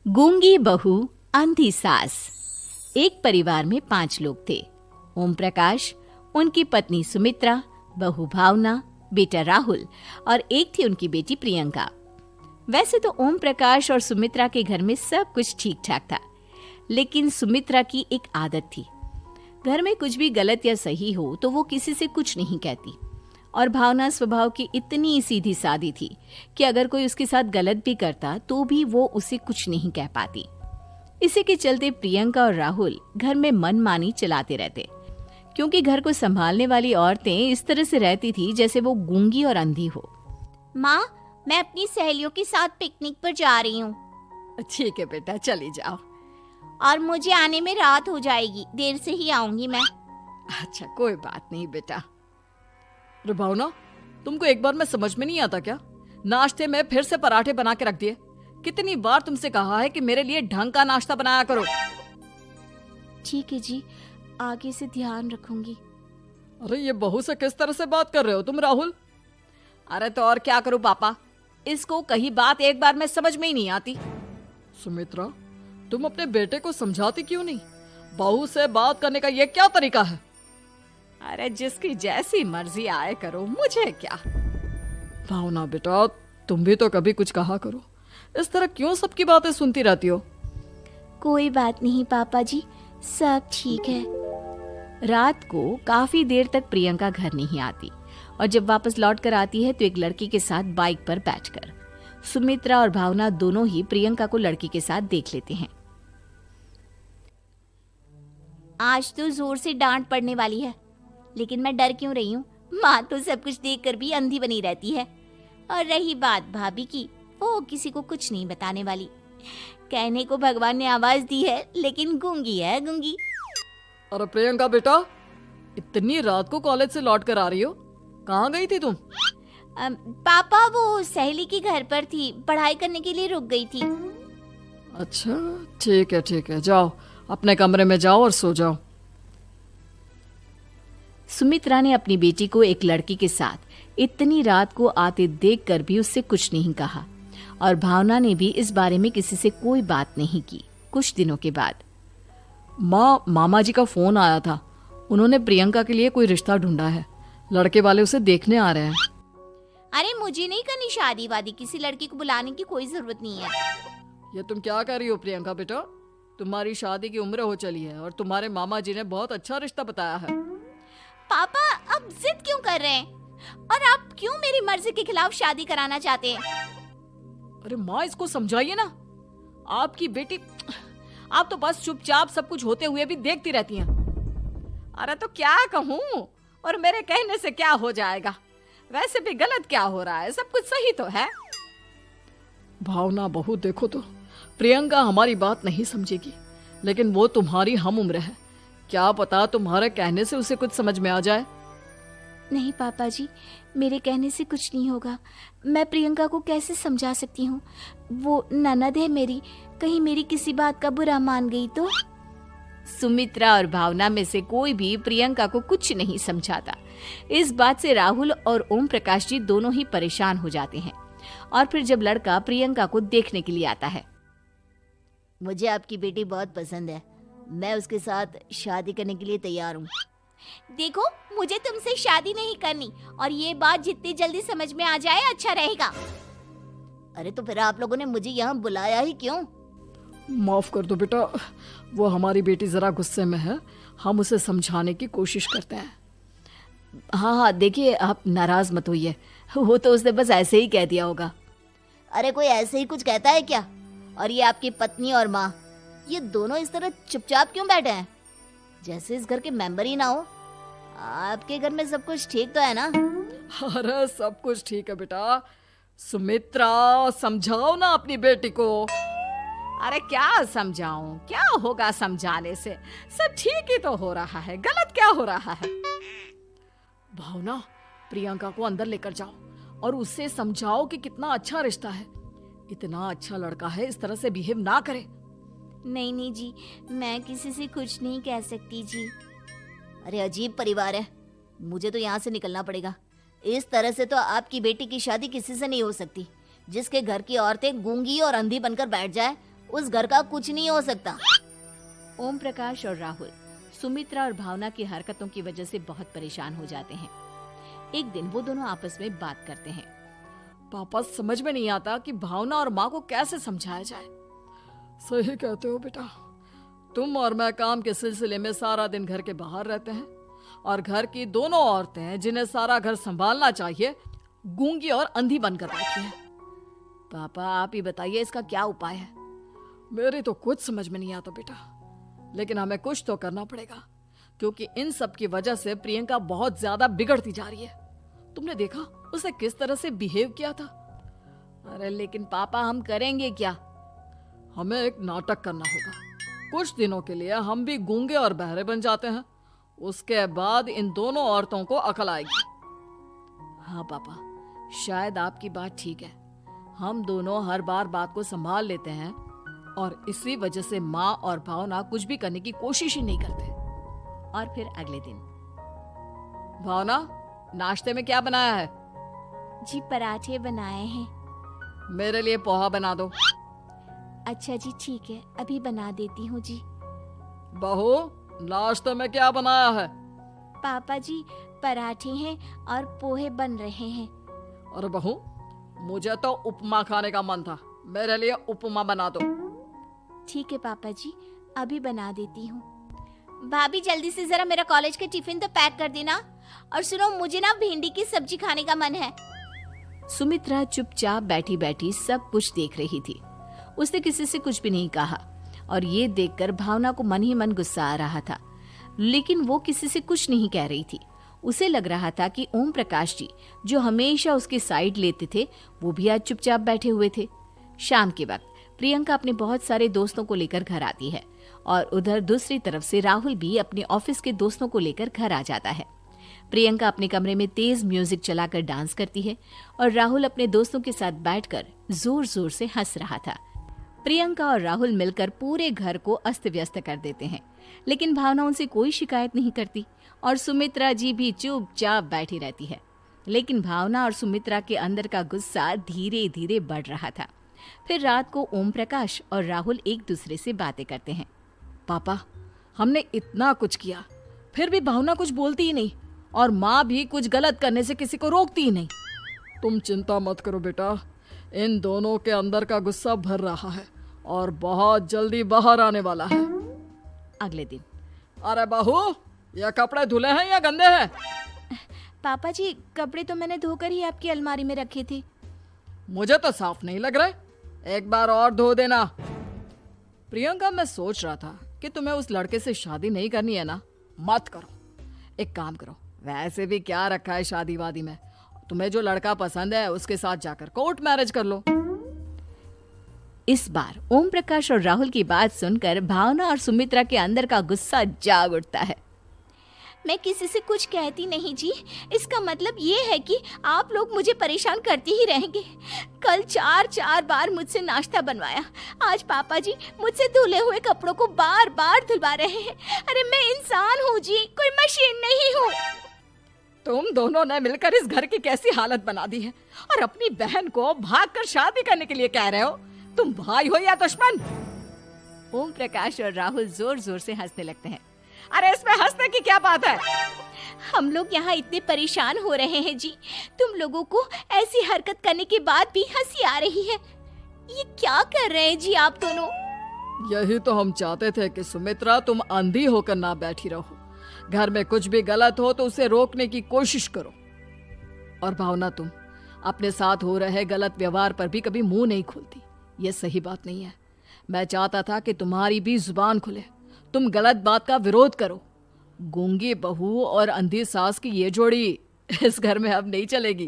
गूंगी बहू अंधी सास। एक परिवार में 5 लोग थे। ओम प्रकाश, उनकी पत्नी सुमित्रा, बहू भावना, बेटा राहुल और एक थी उनकी बेटी प्रियंका। वैसे तो ओम प्रकाश और सुमित्रा के घर में सब कुछ ठीक ठाक था, लेकिन सुमित्रा की एक आदत थी। घर में कुछ भी गलत या सही हो तो वो किसी से कुछ नहीं कहती। और भावना स्वभाव की इतनी सीधी सादी थी कि अगर कोई उसके साथ गलत भी करता तो भी वो उसे कुछ नहीं कह पाती। इसी के चलते प्रियंका और राहुल घर में मनमानी चलाते रहते, क्योंकि घर को संभालने वाली औरतें इस तरह से रहती थी जैसे वो गूंगी और अंधी हो। माँ, मैं अपनी सहेलियों के साथ पिकनिक पर जा रही हूँ। ठीक है बेटा, चली जाओ। और मुझे आने में रात हो जाएगी, देर से ही आऊंगी मैं। अच्छा, कोई बात नहीं बेटा। अरे भावना, तुमको एक बार में समझ में नहीं आता क्या? नाश्ते में फिर से पराठे बना के रख दिए। कितनी बार तुमसे कहा है कि मेरे लिए ढंग का नाश्ता बनाया करो। ठीक है जी, आगे से ध्यान रखूंगी। अरे ये बहू से किस तरह से बात कर रहे हो तुम राहुल? अरे तो और क्या करूं पापा, इसको कहीं बात एक बार में समझ में ही नहीं आती। सुमित्रा, तुम अपने बेटे को समझाती क्यों नहीं? बहू से बात करने का ये क्या तरीका है? अरे जिसकी जैसी मर्जी आए करो, मुझे क्या। भावना बेटा, तुम भी तो कभी कुछ कहा करो। इस तरह क्यों सबकी बातें सुनती रहती हो? कोई बात नहीं पापा जी, सब ठीक है। रात को काफी देर तक प्रियंका घर नहीं आती और जब वापस लौट कर आती है तो एक लड़की के साथ बाइक पर बैठकर। सुमित्रा और भावना दोनों ही प्रियंका को लड़की के साथ देख लेते हैं। आज तो जोर से डांट पड़ने वाली है, लेकिन मैं डर क्यों रही हूँ? माँ तो सब कुछ देखकर भी अंधी बनी रहती है। और रही बात भाभी की, वो किसी को कुछ नहीं बताने वाली। कहने को भगवान ने आवाज दी है, लेकिन गूंगी है गूंगी। अरे प्रियंका बेटा, इतनी रात को कॉलेज से लौट कर आ रही हो? कहाँ गई थी तुम? पापा, वो सहेली के घर पर थी, पढ़ाई करने के लिए रुक गई थी। अच्छा, ठीक है, जाओ अपने कमरे में जाओ और सो जाओ। सुमित्रा ने अपनी बेटी को एक लड़की के साथ इतनी रात को आते देखकर भी उससे कुछ नहीं कहा और भावना ने भी इस बारे में किसी से कोई बात नहीं की। कुछ दिनों के बाद मामा जी का फोन आया था। उन्होंने प्रियंका के लिए कोई रिश्ता ढूंढा है। लड़के वाले उसे देखने आ रहे हैं। अरे मुझे नहीं करनी शादी वादी, किसी लड़की को बुलाने की कोई जरूरत नहीं है। ये तुम क्या कर रही हो प्रियंका बेटा? तुम्हारी शादी की उम्र हो चली है और तुम्हारे मामा जी ने बहुत अच्छा रिश्ता बताया है। पापा, अब जिद क्यों कर रहे हैं? और आप क्यों मेरी मर्जी के खिलाफ शादी कराना चाहते हैं? अरे माँ, इसको समझाइए ना। आपकी बेटी, आप तो बस चुपचाप सब कुछ होते हुए भी देखती रहती हैं। अरे तो क्या कहूँ, और मेरे कहने से क्या हो जाएगा? वैसे भी गलत क्या हो रहा है, सब कुछ सही तो है। भावना बहू, देखो तो प्रियंका हमारी बात नहीं समझेगी, लेकिन वो तुम्हारी हम उम्र है। क्या पता तुम्हारे कहने से उसे कुछ समझ में आ जाए। नहीं पापा जी, मेरे कहने से कुछ नहीं होगा। मैं प्रियंका को कैसे समझा सकती हूँ? वो ननद है मेरी, कहीं मेरी किसी बात का बुरा मान गई तो? सुमित्रा और भावना में से कोई भी प्रियंका को कुछ नहीं समझाता। इस बात से राहुल और ओम प्रकाश जी दोनों ही परेशान हो जाते हैं। और फिर जब लड़का प्रियंका को देखने के लिए आता है, मुझे आपकी बेटी बहुत पसंद है, मैं उसके साथ शादी करने के लिए तैयार हूँ। देखो, मुझे तुमसे शादी नहीं करनी, और ये बात जितनी जल्दी समझ में आ जाए अच्छा रहेगा। अरे तो फिर आप लोगों ने मुझे यहाँ बुलाया ही क्यों? माफ कर दो बेटा, वो हमारी बेटी जरा गुस्से में है, हम उसे समझाने की कोशिश करते हैं। हाँ, देखिए आप नाराज मत होइए, वो तो उसने बस ऐसे ही कह दिया होगा। अरे कोई ऐसे ही कुछ कहता है क्या? और ये आपकी पत्नी और माँ, ये दोनों इस तरह चुपचाप क्यों बैठे हैं, जैसे इस घर के मेंबर ही ना हो? आपके घर में सब कुछ ठीक तो है ना? अरे सब कुछ ठीक है बेटा। सुमित्रा, समझाओ ना अपनी बेटी को। अरे क्या समझाऊं, क्या होगा समझाने से? सब ठीक ही तो हो रहा है, गलत क्या हो रहा है? भावना, प्रियंका को अंदर लेकर जाओ और उससे समझाओ कि कितना अच्छा रिश्ता है। इतना अच्छा लड़का है, इस तरह से बिहेव ना करे। नहीं जी, मैं किसी से कुछ नहीं कह सकती जी। अरे अजीब परिवार है, मुझे तो यहाँ से निकलना पड़ेगा। इस तरह से तो आपकी बेटी की शादी किसी से नहीं हो सकती। जिसके घर की औरतें गूंगी और अंधी बनकर बैठ जाए, उस घर का कुछ नहीं हो सकता। ओम प्रकाश और राहुल सुमित्रा और भावना की हरकतों की वजह से बहुत परेशान हो जाते हैं। एक दिन वो दोनों आपस में बात करते हैं। पापा, समझ में नहीं आता कि भावना और माँ को कैसे समझाया जाए। सही कहते हो बेटा, तुम और मैं काम के सिलसिले में सारा दिन घर के बाहर रहते हैं और घर की दोनों औरतें जिन्हें सारा घर संभालना चाहिए गूंगी और अंधी बनकर बैठी हैं। पापा आप ही बताइए इसका क्या उपाय है। मेरी तो कुछ समझ में नहीं आता बेटा, लेकिन हमें कुछ तो करना पड़ेगा क्योंकि इन सब की वजह से प्रियंका बहुत ज्यादा बिगड़ती जा रही है। तुमने देखा उसे किस तरह से बिहेव किया था। अरे लेकिन पापा हम करेंगे क्या? हमें एक नाटक करना होगा। कुछ दिनों के लिए हम भी गूंगे और बहरे बन जाते हैं, उसके बाद इन दोनों औरतों को अकल आएगी। हाँ पापा, शायद आपकी बात ठीक है। हम दोनों हर बार बात को संभाल लेते हैं और इसी वजह से माँ और भावना कुछ भी करने की कोशिश ही नहीं करते। और फिर अगले दिन, भावना, नाश्ते में क्या बनाया है? जी पराठे बनाए हैं। मेरे लिए पोहा बना दो। अच्छा जी ठीक है, अभी बना देती हूँ जी। बहू, नाश्ते में क्या बनाया है? पापा जी पराठे हैं और पोहे बन रहे हैं। अरे बहू, मुझे तो उपमा खाने का मन था, मेरे लिए उपमा बना दो। ठीक है पापा जी, अभी बना देती हूँ। भाभी जल्दी से जरा मेरा कॉलेज के टिफिन तो पैक कर देना। और सुनो, मुझे ना भिंडी की सब्जी खाने का मन है। सुमित्रा चुपचाप बैठी बैठी सब कुछ देख रही थी। उसने किसी से कुछ भी नहीं कहा और ये देखकर भावना को मन ही मन गुस्सा आ रहा था, लेकिन वो किसी से कुछ नहीं कह रही थी। उसे लग रहा था कि ओम प्रकाश जी जो हमेशा उसकी साइड लेते थे वो भी आज चुपचाप बैठे हुए थे। शाम के वक्त प्रियंका अपने बहुत सारे दोस्तों को लेकर घर आती है और उधर दूसरी तरफ से राहुल भी अपने ऑफिस के दोस्तों को लेकर घर आ जाता है। प्रियंका अपने कमरे में तेज म्यूजिक चलाकर डांस करती है और राहुल अपने दोस्तों के साथ बैठकर जोर जोर से हंस रहा था। प्रियंका और राहुल मिलकर पूरे घर को अस्त व्यस्त कर देते हैं, लेकिन भावना उनसे कोई शिकायत नहीं करती और सुमित्रा जी भी चुपचाप बैठी रहती है। लेकिन भावना और सुमित्रा के अंदर का गुस्सा धीरे धीरे बढ़ रहा था। फिर रात को ओम प्रकाश और राहुल एक दूसरे से बातें करते हैं। पापा, हमने इतना कुछ किया फिर भी भावना कुछ बोलती ही नहीं और माँ भी कुछ गलत करने से किसी को रोकती ही नहीं। तुम चिंता मत करो बेटा, इन दोनों के अंदर का गुस्सा भर रहा है और बहुत जल्दी बाहर आने वाला है। अगले दिन, अरे बहू, ये कपड़े धुले हैं या गंदे हैं? पापा जी कपड़े तो मैंने धोकर ही आपकी अलमारी में रखे थे। मुझे तो साफ नहीं लग रहे, एक बार और धो देना। प्रियंका, मैं सोच रहा था कि तुम्हें उस लड़के से शादी नहीं करनी है ना, मत करो। एक काम करो, वैसे भी क्या रखा है शादी वादी में, तुम्हें जो लड़का पसंद है उसके साथ जाकर कोर्ट मैरिज कर लो। इस बार ओम प्रकाश और राहुल की बात सुनकर भावना और सुमित्रा के अंदर का गुस्सा जाग उठता है। मैं किसी से कुछ कहती नहीं जी, इसका मतलब ये है कि आप लोग मुझे परेशान करते ही रहेंगे। कल 4 बार मुझसे नाश्ता बनवाया, आज पापा जी मुझसे धुले हुए कपड़ों को बार बार धुलवा रहे हैं। अरे मैं इंसान हूँ जी, कोई मशीन नहीं हूँ। तुम दोनों ने मिलकर इस घर की कैसी हालत बना दी है और अपनी बहन को भागकर शादी करने के लिए कह रहे हो। तुम भाई हो या दुश्मन? ओम प्रकाश और राहुल जोर जोर से हंसने लगते हैं। अरे इसमें हंसने की क्या बात है? हम लोग यहाँ इतने परेशान हो रहे हैं जी, तुम लोगों को ऐसी हरकत करने के बाद भी हंसी आ रही है। ये क्या कर रहे हैं जी आप दोनों? यही तो हम चाहते थे कि सुमित्रा तुम अंधी होकर ना बैठी रहो। घर में कुछ भी गलत हो तो उसे रोकने की कोशिश करो। और भावना, तुम अपने साथ हो रहे गलत व्यवहार पर भी कभी मुंह नहीं खोलती, ये सही बात नहीं है। मैं चाहता था कि तुम्हारी भी जुबान खुले, तुम गलत बात का विरोध करो। गूंगी बहू और अंधी सास की ये जोड़ी इस घर में अब नहीं चलेगी।